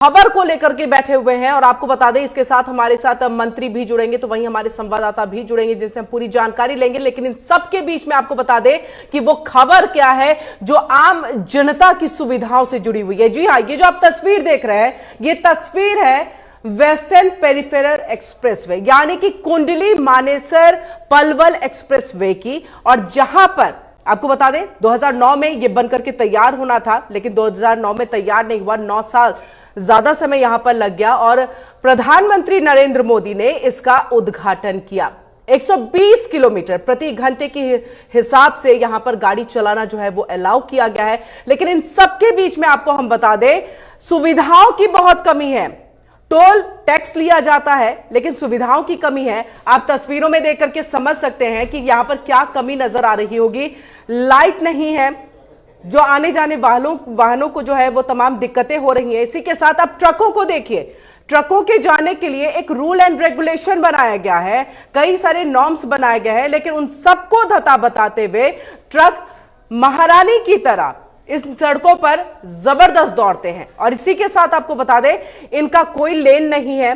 खबर को लेकर के बैठे हुए हैं और आपको बता दें इसके साथ हमारे साथ मंत्री भी जुड़ेंगे तो वहीं हमारे संवाददाता भी जुड़ेंगे जिनसे हम पूरी जानकारी लेंगे। लेकिन इन सब के बीच में आपको बता दें कि वो खबर क्या है जो आम जनता की सुविधाओं से जुड़ी हुई है। जी हाँ, ये जो आप तस्वीर देख रहे हैं ये तस्वीर है वेस्टर्न पेरिफेरल एक्सप्रेसवे यानी कि कुंडली मानेसर पलवल एक्सप्रेसवे की। और जहां पर आपको बता दें 2009 में यह बनकर के तैयार होना था, लेकिन 2009 में तैयार नहीं हुआ, 9 साल ज्यादा समय यहां पर लग गया और प्रधानमंत्री नरेंद्र मोदी ने इसका उद्घाटन किया। 120 किलोमीटर प्रति घंटे के हिसाब से यहां पर गाड़ी चलाना जो है वो अलाउ किया गया है। लेकिन इन सबके बीच में आपको हम बता दें सुविधाओं की बहुत कमी है। टोल टैक्स लिया जाता है लेकिन सुविधाओं की कमी है। आप तस्वीरों में देख करके समझ सकते हैं कि यहां पर क्या कमी नजर आ रही होगी। लाइट नहीं है, जो आने जाने वाहनों को जो है वो तमाम दिक्कतें हो रही हैं। इसी के साथ आप ट्रकों को देखिए, ट्रकों के जाने के लिए एक रूल एंड रेगुलेशन बनाया गया है, कई सारे नॉर्म्स बनाए गए हैं, लेकिन उन सबको धता बताते हुए ट्रक महारानी की तरह इस सड़कों पर जबरदस्त दौड़ते हैं। और इसी के साथ आपको बता दें इनका कोई लेन नहीं है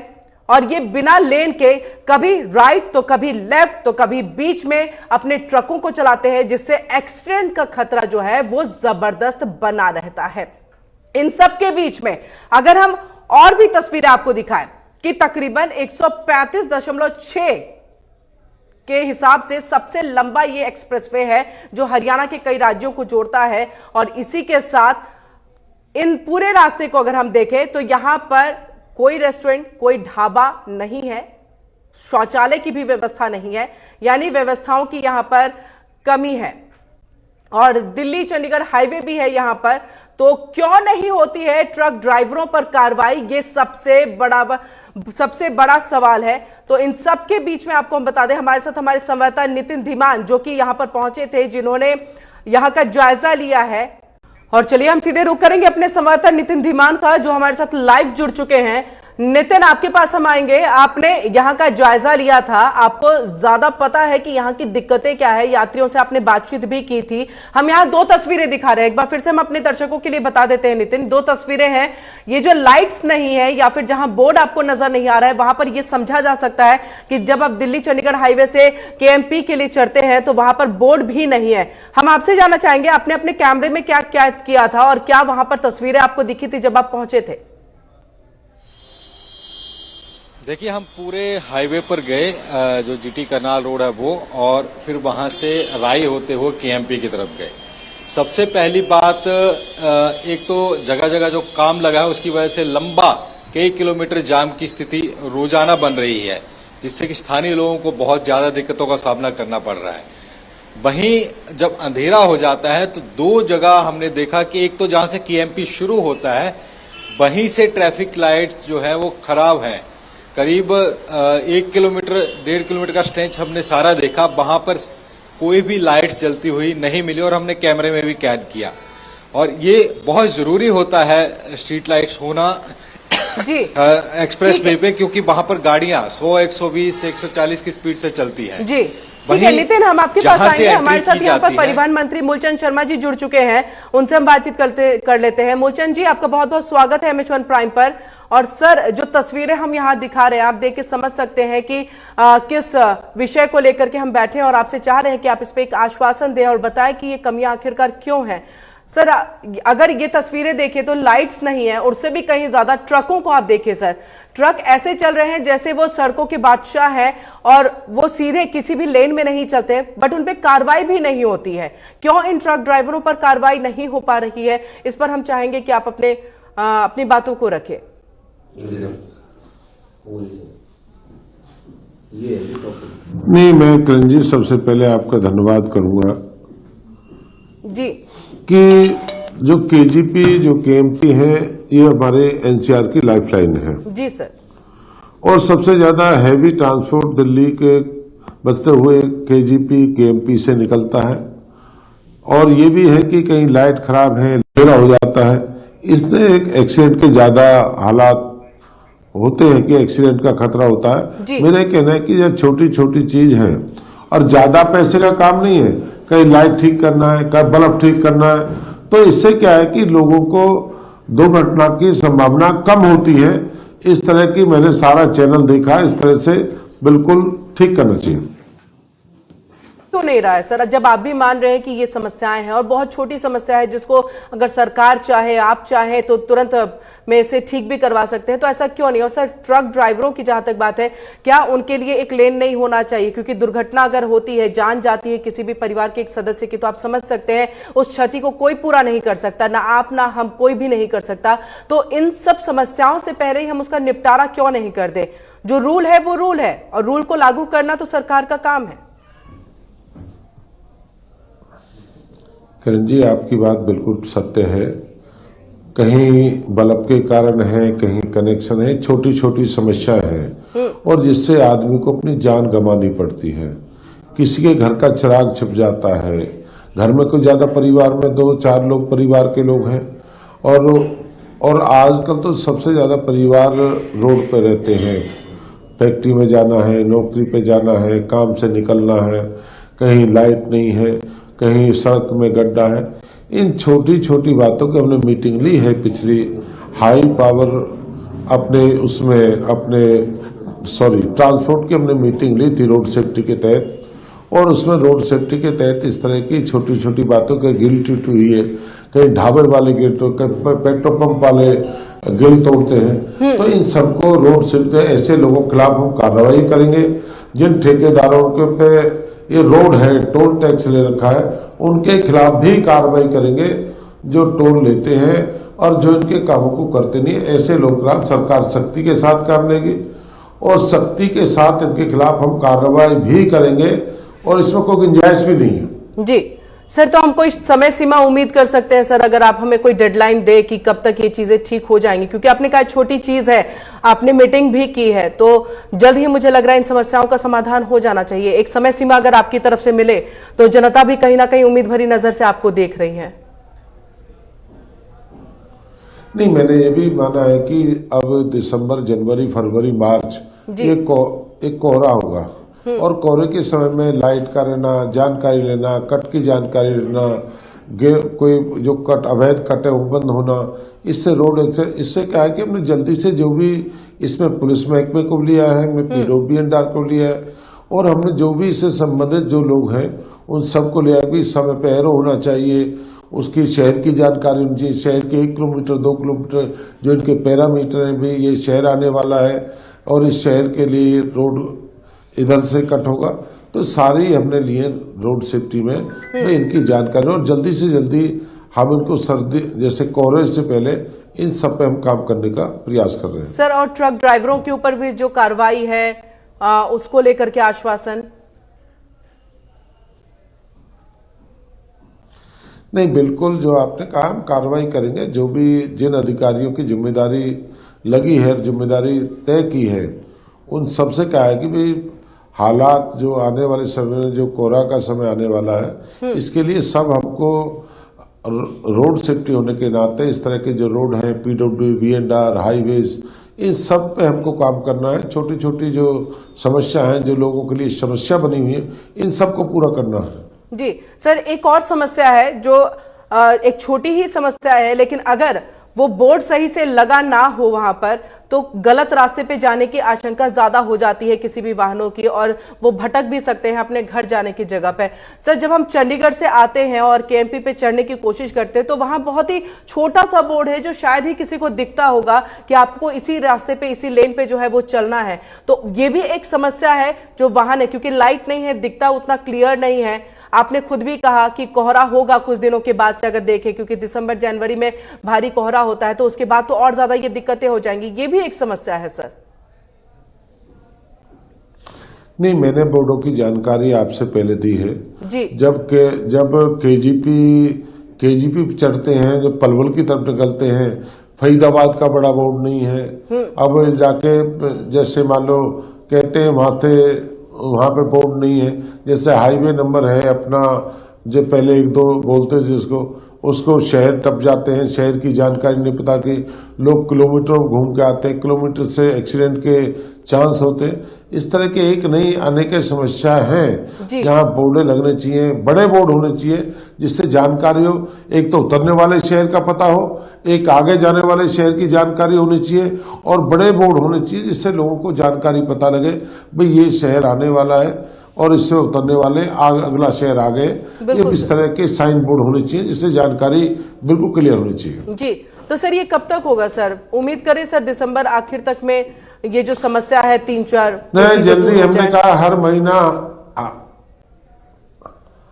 और ये बिना लेन के कभी राइट तो कभी लेफ्ट तो कभी बीच में अपने ट्रकों को चलाते हैं, जिससे एक्सीडेंट का खतरा जो है वो जबरदस्त बना रहता है। इन सब के बीच में अगर हम और भी तस्वीरें आपको दिखाएं कि तकरीबन 135.6 के हिसाब से सबसे लंबा ये एक्सप्रेसवे है जो हरियाणा के कई राज्यों को जोड़ता है। और इसी के साथ इन पूरे रास्ते को अगर हम देखें तो यहां पर कोई रेस्टोरेंट, कोई ढाबा नहीं है, शौचालय की भी व्यवस्था नहीं है, यानी व्यवस्थाओं की यहां पर कमी है। और दिल्ली चंडीगढ़ हाईवे भी है यहां पर, तो क्यों नहीं होती है ट्रक ड्राइवरों पर कार्रवाई, ये सबसे बड़ा सवाल है। तो इन सब के बीच में आपको हम बता दें हमारे साथ हमारे संवाददाता नितिन धीमान जो कि यहां पर पहुंचे थे, जिन्होंने यहां का जायजा लिया है। और चलिए हम सीधे रुक करेंगे अपने संवाददाता नितिन धीमान का जो हमारे साथ लाइव जुड़ चुके हैं। नितिन, आपके पास हम आएंगे, आपने यहाँ का जायजा लिया था, आपको ज्यादा पता है कि यहाँ की दिक्कतें क्या है, यात्रियों से आपने बातचीत भी की थी। हम यहाँ 2 तस्वीरें दिखा रहे हैं, एक बार फिर से हम अपने दर्शकों के लिए बता देते हैं नितिन। 2 तस्वीरें हैं, ये जो लाइट्स नहीं है या फिर जहां बोर्ड आपको नजर नहीं आ रहा है वहां पर यह समझा जा सकता है कि जब आप दिल्ली चंडीगढ़ हाईवे से केएमपी के लिए चढ़ते हैं तो वहां पर बोर्ड भी नहीं है। हम आपसे जानना चाहेंगे आपने अपने कैमरे में क्या क्या किया था और क्या वहां पर तस्वीरें आपको दिखी थी जब आप पहुंचे थे? देखिए, हम पूरे हाईवे पर गए जो जीटी करनाल रोड है वो, और फिर वहां से राई होते हुए केएमपी की तरफ गए। सबसे पहली बात, एक तो जगह जगह जो काम लगा है उसकी वजह से लंबा कई किलोमीटर जाम की स्थिति रोजाना बन रही है, जिससे कि स्थानीय लोगों को बहुत ज्यादा दिक्कतों का सामना करना पड़ रहा है। वहीं जब अंधेरा हो जाता है तो 2 जगह हमने देखा कि एक तो जहां से केएमपी शुरू होता है वहीं से ट्रैफिक लाइट्स जो है वो खराब हैं। करीब 1 किलोमीटर 1.5 किलोमीटर का स्ट्रेच हमने सारा देखा, वहां पर कोई भी लाइट जलती हुई नहीं मिली और हमने कैमरे में भी कैद किया। और ये बहुत जरूरी होता है स्ट्रीट लाइट्स होना जी एक्सप्रेस वे पे, क्योंकि वहां पर गाड़ियां 100, 120, 140 की स्पीड से चलती हैं। जी ठीक है नितिन, हम आपके पास आएंगे। हमारे साथ यहाँ पर परिवहन मंत्री मूलचंद शर्मा जी जुड़ चुके हैं, उनसे हम बातचीत कर लेते हैं। मूलचंद जी, आपका बहुत बहुत स्वागत है MH1 प्राइम पर। और सर, जो तस्वीरें हम यहाँ दिखा रहे हैं आप देख के समझ सकते हैं कि किस विषय को लेकर के हम बैठे हैं और आपसे चाह रहे हैं कि आप इस पर एक आश्वासन दें और बताएं कि ये कमियां आखिरकार क्यों हैं। सर, अगर ये तस्वीरें देखें तो लाइट्स नहीं है, उससे भी कहीं ज्यादा ट्रकों को आप देखें सर, ट्रक ऐसे चल रहे हैं जैसे वो सड़कों के बादशाह हैं और वो सीधे किसी भी लेन में नहीं चलते, बट उन पे कार्रवाई भी नहीं होती है। क्यों इन ट्रक ड्राइवरों पर कार्रवाई नहीं हो पा रही है, इस पर हम चाहेंगे कि आप अपनी बातों को रखें। नहीं, मैं किरण जी सबसे पहले आपका धन्यवाद करूंगा जी कि जो केजीपी जो केएमपी है ये हमारे एनसीआर की लाइफलाइन है। जी सर। और सबसे ज्यादा हैवी ट्रांसपोर्ट दिल्ली के बचते हुए केजीपी केएमपी से निकलता है। और ये भी है कि कहीं लाइट खराब है, अंधेरा हो जाता है, इससे एक एक्सीडेंट के ज्यादा हालात होते हैं कि एक्सीडेंट का खतरा होता है। मेरा कहना है कि यह छोटी छोटी चीज है और ज्यादा पैसे का काम नहीं है, कहीं लाइट ठीक करना है, कहीं बल्ब ठीक करना है, तो इससे क्या है कि लोगों को दुर्घटना की संभावना कम होती है। इस तरह की मैंने सारा चैनल देखा, इस तरह से बिल्कुल ठीक करना चाहिए। क्यों नहीं रहा है सर, जब आप भी मान रहे हैं कि ये समस्याएं हैं और बहुत छोटी समस्या है जिसको अगर सरकार चाहे, आप चाहे तो तुरंत में इसे ठीक भी करवा सकते हैं, तो ऐसा क्यों नहीं? और सर ट्रक ड्राइवरों की जहां तक बात है, क्या उनके लिए एक लेन नहीं होना चाहिए? क्योंकि दुर्घटना अगर होती है, जान जाती है किसी भी परिवार के एक सदस्य की, तो आप समझ सकते हैं उस क्षति को कोई पूरा नहीं कर सकता, ना आप ना हम, कोई भी नहीं कर सकता। तो इन सब समस्याओं से पहले ही हम उसका निपटारा क्यों नहीं कर दे? जो रूल है वो रूल है, और रूल को लागू करना तो सरकार का काम है। किरण जी, आपकी बात बिल्कुल सत्य है। कहीं बल्ब के कारण है, कहीं कनेक्शन है, छोटी छोटी समस्या है और जिससे आदमी को अपनी जान गंवानी पड़ती है। किसी के घर का चिराग छिप जाता है, घर में कोई ज्यादा परिवार में 2-4 लोग परिवार के लोग हैं और आजकल तो सबसे ज्यादा परिवार रोड पे रहते हैं। फैक्ट्री में जाना है, नौकरी पे जाना है, काम से निकलना है, कहीं लाइट नहीं है, कहीं सड़क में गड्ढा है। इन छोटी छोटी बातों की हमने मीटिंग ली है पिछली हाई पावर ट्रांसपोर्ट की हमने मीटिंग ली थी रोड सेफ्टी के तहत, और उसमें रोड सेफ्टी के तहत इस तरह की छोटी छोटी बातों की गिल टूटी हुई है। कहीं ढाबे वाले गिल, पेट्रोल पंप वाले गिल तोड़ते हैं, तो इन सबको रोड सेफ्टी, ऐसे लोगों के खिलाफ हम कार्रवाई करेंगे। जिन ठेकेदारों के पे ये रोड है, टोल टैक्स ले रखा है, उनके खिलाफ भी कार्रवाई करेंगे जो टोल लेते हैं और जो इनके कामों को करते नहीं। ऐसे लोगों के खिलाफ सरकार सख्ती के साथ काम लेगी और सख्ती के साथ इनके खिलाफ हम कार्रवाई भी करेंगे और इसमें कोई गुंजाइश भी नहीं है। जी सर, तो हम कोई समय सीमा उम्मीद कर सकते हैं सर, अगर आप हमें कोई डेडलाइन दे कि कब तक ये चीजें ठीक हो जाएंगी? क्योंकि आपने कहा छोटी चीज है, आपने मीटिंग भी की है, तो जल्द ही मुझे लग रहा है इन समस्याओं का समाधान हो जाना चाहिए। एक समय सीमा अगर आपकी तरफ से मिले तो जनता भी कहीं ना कहीं उम्मीद भरी नजर से आपको देख रही है। नहीं, मैंने ये भी माना है कि अब दिसंबर, जनवरी, फरवरी, मार्च एक कोहरा होगा और कोहरे के समय में लाइट का रहना, जानकारी लेना, कट की जानकारी लेना, कोई जो कट अवैध कट है वो बंद होना, इससे रोड एक्सीडेंट, इससे क्या है कि हमने जल्दी से जो भी इसमें पुलिस महकमे को लिया है, हमने पीडब्ल्यूडी को लिया है और हमने जो भी इससे संबंधित जो लोग हैं उन सबको लिया है कि समय पे एरो होना चाहिए, उसकी शहर की जानकारी होनी चाहिए, शहर के 1 किलोमीटर 2 किलोमीटर जो इनके पैरामीटर है भी, ये शहर आने वाला है और इस शहर के लिए रोड इधर से कट होगा, तो सारी हमने लिए रोड सेफ्टी में इनकी जानकारी और जल्दी से जल्दी हम इनको सर्दी जैसे कोहरे से पहले इन सब पे हम काम करने का प्रयास कर रहे हैं। सर, और ट्रक ड्राइवरों के ऊपर भी जो कार्रवाई है उसको लेकर के आश्वासन? नहीं, बिल्कुल जो आपने कहा हम कार्रवाई करेंगे। जो भी जिन अधिकारियों की जिम्मेदारी लगी है, जिम्मेदारी तय की है, उन सबसे क्या है कि भाई हालात जो आने वाले समय में, जो कोहरा का समय आने वाला है, इसके लिए सब हमको रोड सेफ्टी होने के नाते इस तरह के जो रोड हैं, पीडब्ल्यू, वीएनआर, हाईवेज, इन सब पे हमको काम करना है। छोटी छोटी जो समस्या है, जो लोगों के लिए समस्या बनी हुई है, इन सबको पूरा करना है। जी सर, एक और समस्या है जो एक छोटी ही समस्या है, लेकिन अगर वो बोर्ड सही से लगा ना हो वहां पर, तो गलत रास्ते पे जाने की आशंका ज्यादा हो जाती है किसी भी वाहनों की, और वो भटक भी सकते हैं अपने घर जाने की जगह पे। सर, जब हम चंडीगढ़ से आते हैं और केएमपी पे चढ़ने की कोशिश करते हैं, तो वहां बहुत ही छोटा सा बोर्ड है जो शायद ही किसी को दिखता होगा कि आपको इसी रास्ते पे, इसी लेन पे जो है वो चलना है। तो ये भी एक समस्या है जो वाहन है, क्योंकि लाइट नहीं है, दिखता उतना क्लियर नहीं है। आपने खुद भी कहा कि कोहरा होगा कुछ दिनों के बाद से, अगर देखें, क्योंकि दिसंबर जनवरी में भारी कोहरा होता है, तो उसके बाद तो और ज्यादा ये दिक्कतें हो जाएंगी। ये भी एक समस्या है सर। नहीं, मैंने बोर्डों की जानकारी आपसे पहले दी है जी। जब केजीपी चढ़ते हैं, जब पलवल की तरफ निकलते हैं, फरीदाबाद का बड़ा बोर्ड नहीं है। अब जाके जैसे मान लो कहते हैं वहां पे बोर्ड नहीं है, जैसे हाईवे नंबर है अपना, जो पहले 1-2 बोलते जिसको, उसको शहर टप जाते हैं, शहर की जानकारी नहीं पता कि लोग किलोमीटरों घूम के आते हैं, किलोमीटर से एक्सीडेंट के चांस होते हैं। इस तरह के एक नहीं अनेक समस्या हैं जहां बोर्ड लगने चाहिए, बड़े बोर्ड होने चाहिए जिससे जानकारी हो। एक तो उतरने वाले शहर का पता हो, एक आगे जाने वाले शहर की जानकारी होनी चाहिए, और बड़े बोर्ड होने चाहिए जिससे लोगों को जानकारी पता लगे भाई ये शहर आने वाला है और इससे उतरने वाले अगला शहर आ गए। ये इस तरह के साइन बोर्ड होने चाहिए जिससे जानकारी बिल्कुल क्लियर होनी चाहिए। जी, तो सर ये कब तक होगा सर? उम्मीद करें सर दिसंबर आखिर तक में ये जो समस्या है 3-4 नहीं, जल्दी। हमने कहा हर महीना,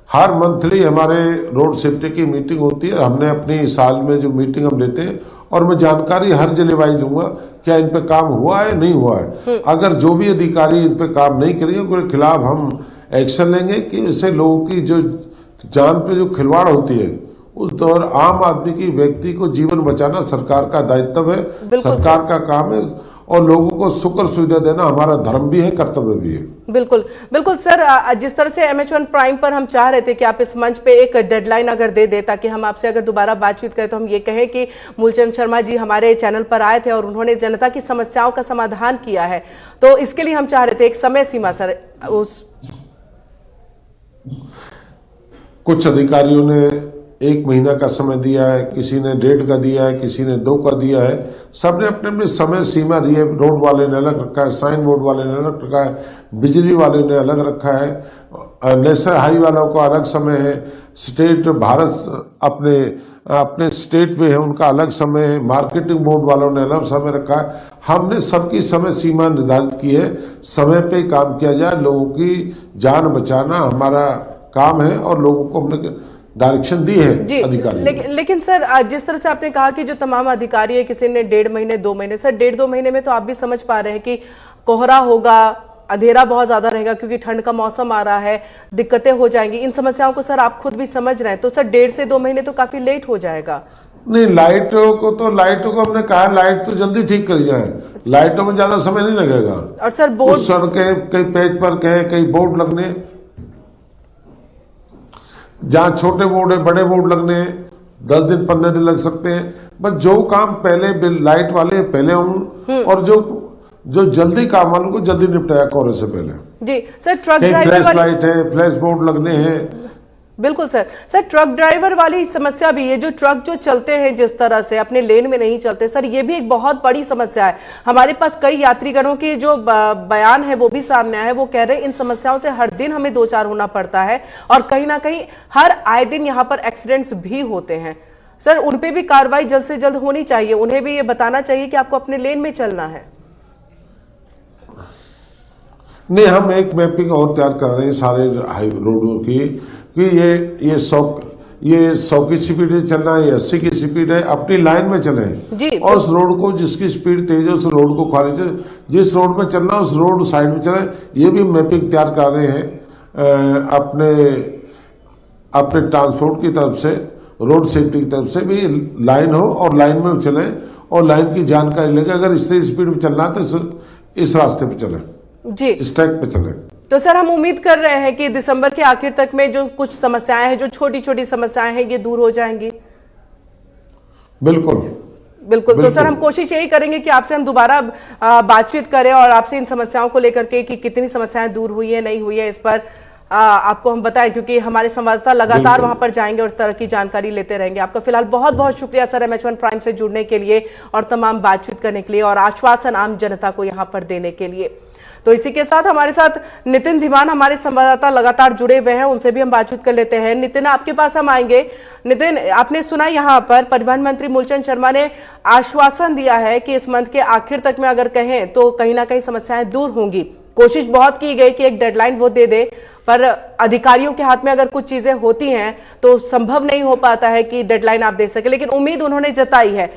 हर मंथली हमारे रोड सेफ्टी की मीटिंग होती है। हमने अपनी साल में जो मीटिंग हम लेते हैं और मैं जानकारी हर जगह दूंगा क्या इन पे काम हुआ है नहीं हुआ है। अगर जो भी अधिकारी इन पे काम नहीं करेंगे उनके खिलाफ हम एक्शन लेंगे कि इससे लोगों की जो जान पे जो खिलवाड़ होती है उस दौर आम आदमी की व्यक्ति को जीवन बचाना सरकार का दायित्व है, सरकार का काम है, और लोगों को सुख सुविधा देना हमारा धर्म भी है, कर्तव्य भी है। बिल्कुल बिल्कुल सर, जिस तरह से MH1 प्राइम पर हम चाह रहे थे कि आप इस मंच पे एक डेडलाइन अगर दे दे ताकि हम आपसे अगर दोबारा बातचीत करें तो हम ये कहें कि मूलचंद शर्मा जी हमारे चैनल पर आए थे और उन्होंने जनता की समस्याओं का समाधान किया है, तो इसके लिए हम चाह रहे थे एक समय सीमा सर। उस कुछ अधिकारियों ने 1 महीना का समय दिया है, किसी ने 1.5 का दिया है, किसी ने 2 का दिया है। सबने अपने अपने समय सीमा दी है। रोड वाले ने अलग रखा है, साइन बोर्ड वाले ने अलग रखा है, बिजली वाले ने अलग रखा है, नेशनल हाई वालों को अलग समय है, स्टेट भारत अपने स्टेट में है उनका अलग समय है, मार्केटिंग बोर्ड वालों ने अलग समय रखा है। हमने सबकी समय सीमा निर्धारित की है, समय पे काम किया जाए, लोगों की जान बचाना हमारा काम है और लोगों को हमने डायरेक्शन दी है अधिकारी। लेकिन सर जिस तरह से आपने कहा कि जो तमाम अधिकारी है किसी ने 1.5 महीने 2 महीने, सर 1.5-2 महीने में तो आप भी समझ पा रहे हैं कि कोहरा होगा, अंधेरा बहुत ज्यादा रहेगा क्योंकि ठंड का मौसम आ रहा है, दिक्कतें हो जाएंगी। इन समस्याओं को सर आप खुद भी समझ रहे हैं, तो सर 1.5 से 2 महीने तो काफी लेट हो जाएगा। नहीं, लाइटों को हमने कहा लाइट तो जल्दी ठीक करी जाए, लाइटों में ज्यादा समय नहीं लगेगा। और सर बोर्ड सड़कें कई पेज पर कई बोर्ड लगने, जहां छोटे बोर्ड है बड़े बोर्ड लगने 10 दिन 15 दिन लग सकते हैं। बस जो काम पहले लाइट वाले पहले हों और जो जल्दी काम वालों को जल्दी निपटाया कोहरे से पहले। जी sir, truck driver flash light है, फ्लैश बोर्ड लगने हैं। बिल्कुल सर ट्रक ड्राइवर वाली समस्या भी है, जो ट्रक जो चलते हैं जिस तरह से अपने लेन में नहीं चलते, सर ये भी एक बहुत बड़ी समस्या है। हमारे पास कई यात्रीगणों के जो बयान है वो भी सामने आए हैं, वो कह रहे हैं इन समस्याओं से हर दिन हमें 2-4 होना पड़ता है और कहीं ना कहीं हर आए दिन यहाँ पर एक्सीडेंट्स भी होते हैं। सर उन पे भी कार्रवाई जल्द से जल्द होनी चाहिए, उन्हें भी ये बताना चाहिए कि आपको अपने लेन में चलना है। नहीं, हम एक मैपिंग और तैयार कर रहे हैं सारे हाई रोडों की कि ये 100 की स्पीड से चलना है, 80 की स्पीड है, अपनी लाइन में चले और उस रोड को जिसकी स्पीड तेज है उस रोड को खाली चले, जिस रोड में चलना उस रोड साइड में चले। ये भी मैपिंग तैयार कर रहे हैं अपने ट्रांसपोर्ट की तरफ से, रोड सेफ्टी की तरफ से भी लाइन हो और लाइन में चले और लाइन की जानकारी लेकर अगर इस स्पीड में चलना है तो इस रास्ते पे चले, जी इस ट्रैक पे चले। तो सर हम उम्मीद कर रहे हैं कि दिसंबर के आखिर तक में जो कुछ समस्याएं हैं, जो छोटी छोटी समस्याएं हैं, ये दूर हो जाएंगी। बिल्कुल। तो सर हम कोशिश यही करेंगे कि आपसे हम दोबारा बातचीत करें और आपसे इन समस्याओं को लेकर के कि कितनी समस्याएं दूर हुई है नहीं हुई है इस पर आपको हम बताएं, क्योंकि हमारे संवाददाता लगातार वहां पर जाएंगे और इस तरह की जानकारी लेते रहेंगे। आपका फिलहाल बहुत बहुत शुक्रिया सर MH1 प्राइम से जुड़ने के लिए और तमाम बातचीत करने के लिए और आश्वासन आम जनता को यहां पर देने के लिए। तो इसी के साथ हमारे साथ नितिन धीमान हमारे संवाददाता लगातार जुड़े हुए हैं, उनसे भी हम बातचीत कर लेते हैं। नितिन, आपके पास हम आएंगे। नितिन, आपने सुना यहाँ पर परिवहन मंत्री मूलचंद शर्मा ने आश्वासन दिया है कि इस मंथ के आखिर तक में अगर कहें तो कहीं ना कहीं समस्याएं दूर होंगी। कोशिश बहुत की गई कि एक डेडलाइन वो दे दे, पर अधिकारियों के हाथ में अगर कुछ चीजें होती हैं तो संभव नहीं हो पाता है कि डेडलाइन आप दे सके, लेकिन उम्मीद उन्होंने जताई है।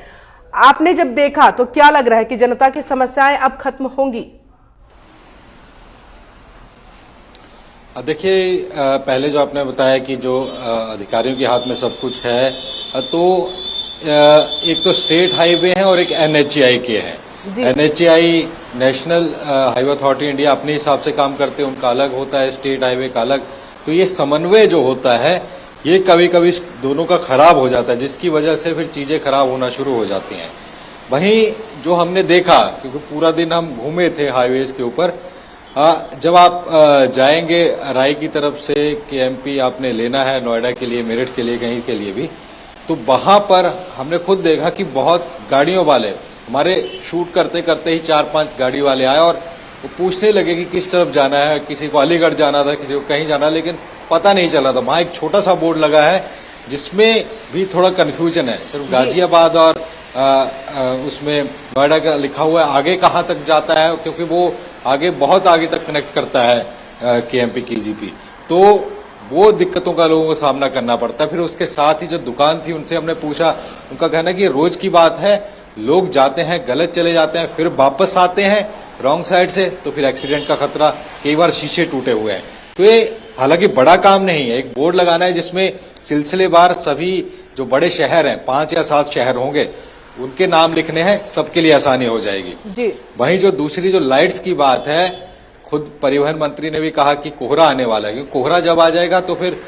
आपने जब देखा तो क्या लग रहा है कि जनता की समस्याएं अब खत्म होंगी? देखिए, पहले जो आपने बताया कि जो अधिकारियों के हाथ में सब कुछ है, तो एक तो स्टेट हाईवे है और एक NHAI के हैं। NHAI national highway authority India अपने हिसाब से काम करते हैं, उनका अलग होता है, स्टेट हाईवे का अलग। तो ये समन्वय जो होता है ये कभी कभी दोनों का खराब हो जाता है, जिसकी वजह से फिर चीजें खराब होना शुरू हो जाती हैं। वहीं जो हमने देखा, क्योंकि पूरा दिन हम घूमे थे हाईवेज के ऊपर, जब आप जाएंगे राय की तरफ से केएमपी आपने लेना है नोएडा के लिए, मेरठ के लिए, कहीं के लिए भी, तो वहां पर हमने खुद देखा कि बहुत गाड़ियों वाले हमारे शूट करते करते ही 4-5 गाड़ी वाले आए और वो पूछने लगे कि किस तरफ जाना है। किसी को अलीगढ़ जाना था, किसी को कहीं जाना, लेकिन पता नहीं चला था। वहां एक छोटा सा बोर्ड लगा है जिसमें भी थोड़ा कंफ्यूजन है, सिर्फ गाजियाबाद और उसमें नोएडा का लिखा हुआ है, आगे कहाँ तक जाता है, क्योंकि वो आगे बहुत आगे तक कनेक्ट करता है केएमपी केजीपी। तो वो दिक्कतों का लोगों को सामना करना पड़ता है। फिर उसके साथ ही जो दुकान थी उनसे हमने पूछा, उनका कहना कि रोज की बात है, लोग जाते हैं, गलत चले जाते हैं, फिर वापस आते हैं रॉन्ग साइड से, तो फिर एक्सीडेंट का खतरा, कई बार शीशे टूटे हुए हैं। तो ये हालांकि बड़ा काम नहीं है, एक बोर्ड लगाना है जिसमें सिलसिलेवार सभी जो बड़े शहर हैं, 5 या 7 शहर होंगे, उनके नाम लिखने हैं, सबके लिए आसानी हो जाएगी जी। वहीं जो दूसरी जो लाइट्स की बात है, खुद परिवहन मंत्री ने भी कहा कि कोहरा आने वाला है, क्योंकि कोहरा जब आ जाएगा तो फिर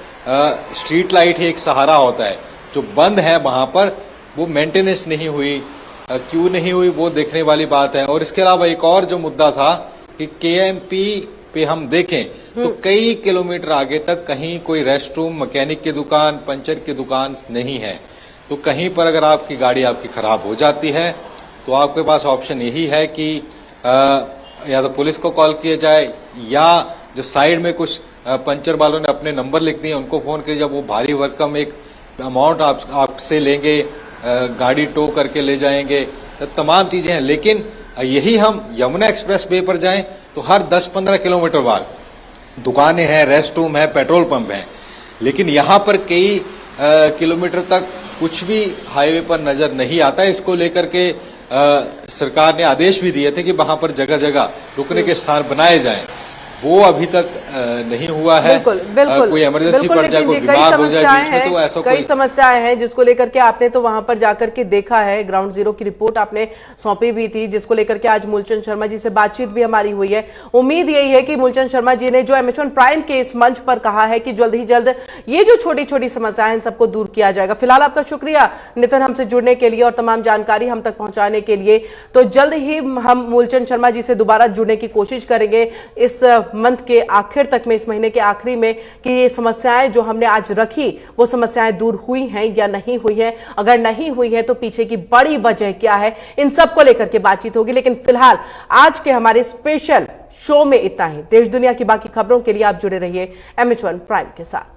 स्ट्रीट लाइट ही एक सहारा होता है। जो बंद है वहां पर वो मेंटेनेंस नहीं हुई, क्यों नहीं हुई, वो देखने वाली बात है। और इसके अलावा एक और जो मुद्दा था कि केएमपी पे हम देखें तो कई किलोमीटर आगे तक कहीं कोई रेस्ट रूम, मैकेनिक की दुकान, पंचर की दुकान नहीं है। तो कहीं पर अगर आपकी गाड़ी आपकी खराब हो जाती है तो आपके पास ऑप्शन यही है कि या तो पुलिस को कॉल किया जाए, या जो साइड में कुछ पंचर वालों ने अपने नंबर लिख दिए उनको फोन किया, जब वो भारी भरकम एक अमाउंट आपसे लेंगे, गाड़ी टो करके ले जाएंगे, तो तमाम चीजें हैं। लेकिन यही हम यमुना एक्सप्रेस वे पर जाएं तो हर 10-15 किलोमीटर बाद दुकानें हैं, रेस्ट रूम है, पेट्रोल पंप है, लेकिन यहाँ पर कई किलोमीटर तक कुछ भी हाईवे पर नजर नहीं आता। इसको लेकर के सरकार ने आदेश भी दिए थे कि वहां पर जगह जगह रुकने के स्थान बनाए जाएं, वो अभी तक नहीं हुआ है। बिल्कुल, कोई इमरजेंसी पड़ जाए, कोई बीमार हो जाए बीच में, तो ऐसा कई समस्याएं हैं जिसको लेकर के आपने तो वहां पर जाकर के देखा है। ग्राउंड जीरो की रिपोर्ट आपने सौंपी भी थी, जिसको लेकर के आज मूलचंद शर्मा जी से बातचीत भी हमारी हुई है। उम्मीद यही है कि मूलचंद शर्मा जी ने जो MH1 प्राइम के इस मंच पर कहा है कि जल्द ही जल्द ये जो छोटी छोटी समस्याएं हैं सबको दूर किया जाएगा। फिलहाल आपका शुक्रिया नितिन, हमसे जुड़ने के लिए और तमाम जानकारी हम तक पहुंचाने के लिए। तो जल्द ही हम मूलचंद शर्मा जी से दोबारा जुड़ने की कोशिश करेंगे इस मंथ के आखिर तक में, इस महीने के आखिरी में, कि ये समस्याएं जो हमने आज रखी वो समस्याएं दूर हुई हैं या नहीं हुई हैं। अगर नहीं हुई है तो पीछे की बड़ी वजह क्या है, इन सब को लेकर के बातचीत होगी। लेकिन फिलहाल आज के हमारे स्पेशल शो में इतना ही। देश दुनिया की बाकी खबरों के लिए आप जुड़े रहिए MH1 प्राइम के साथ।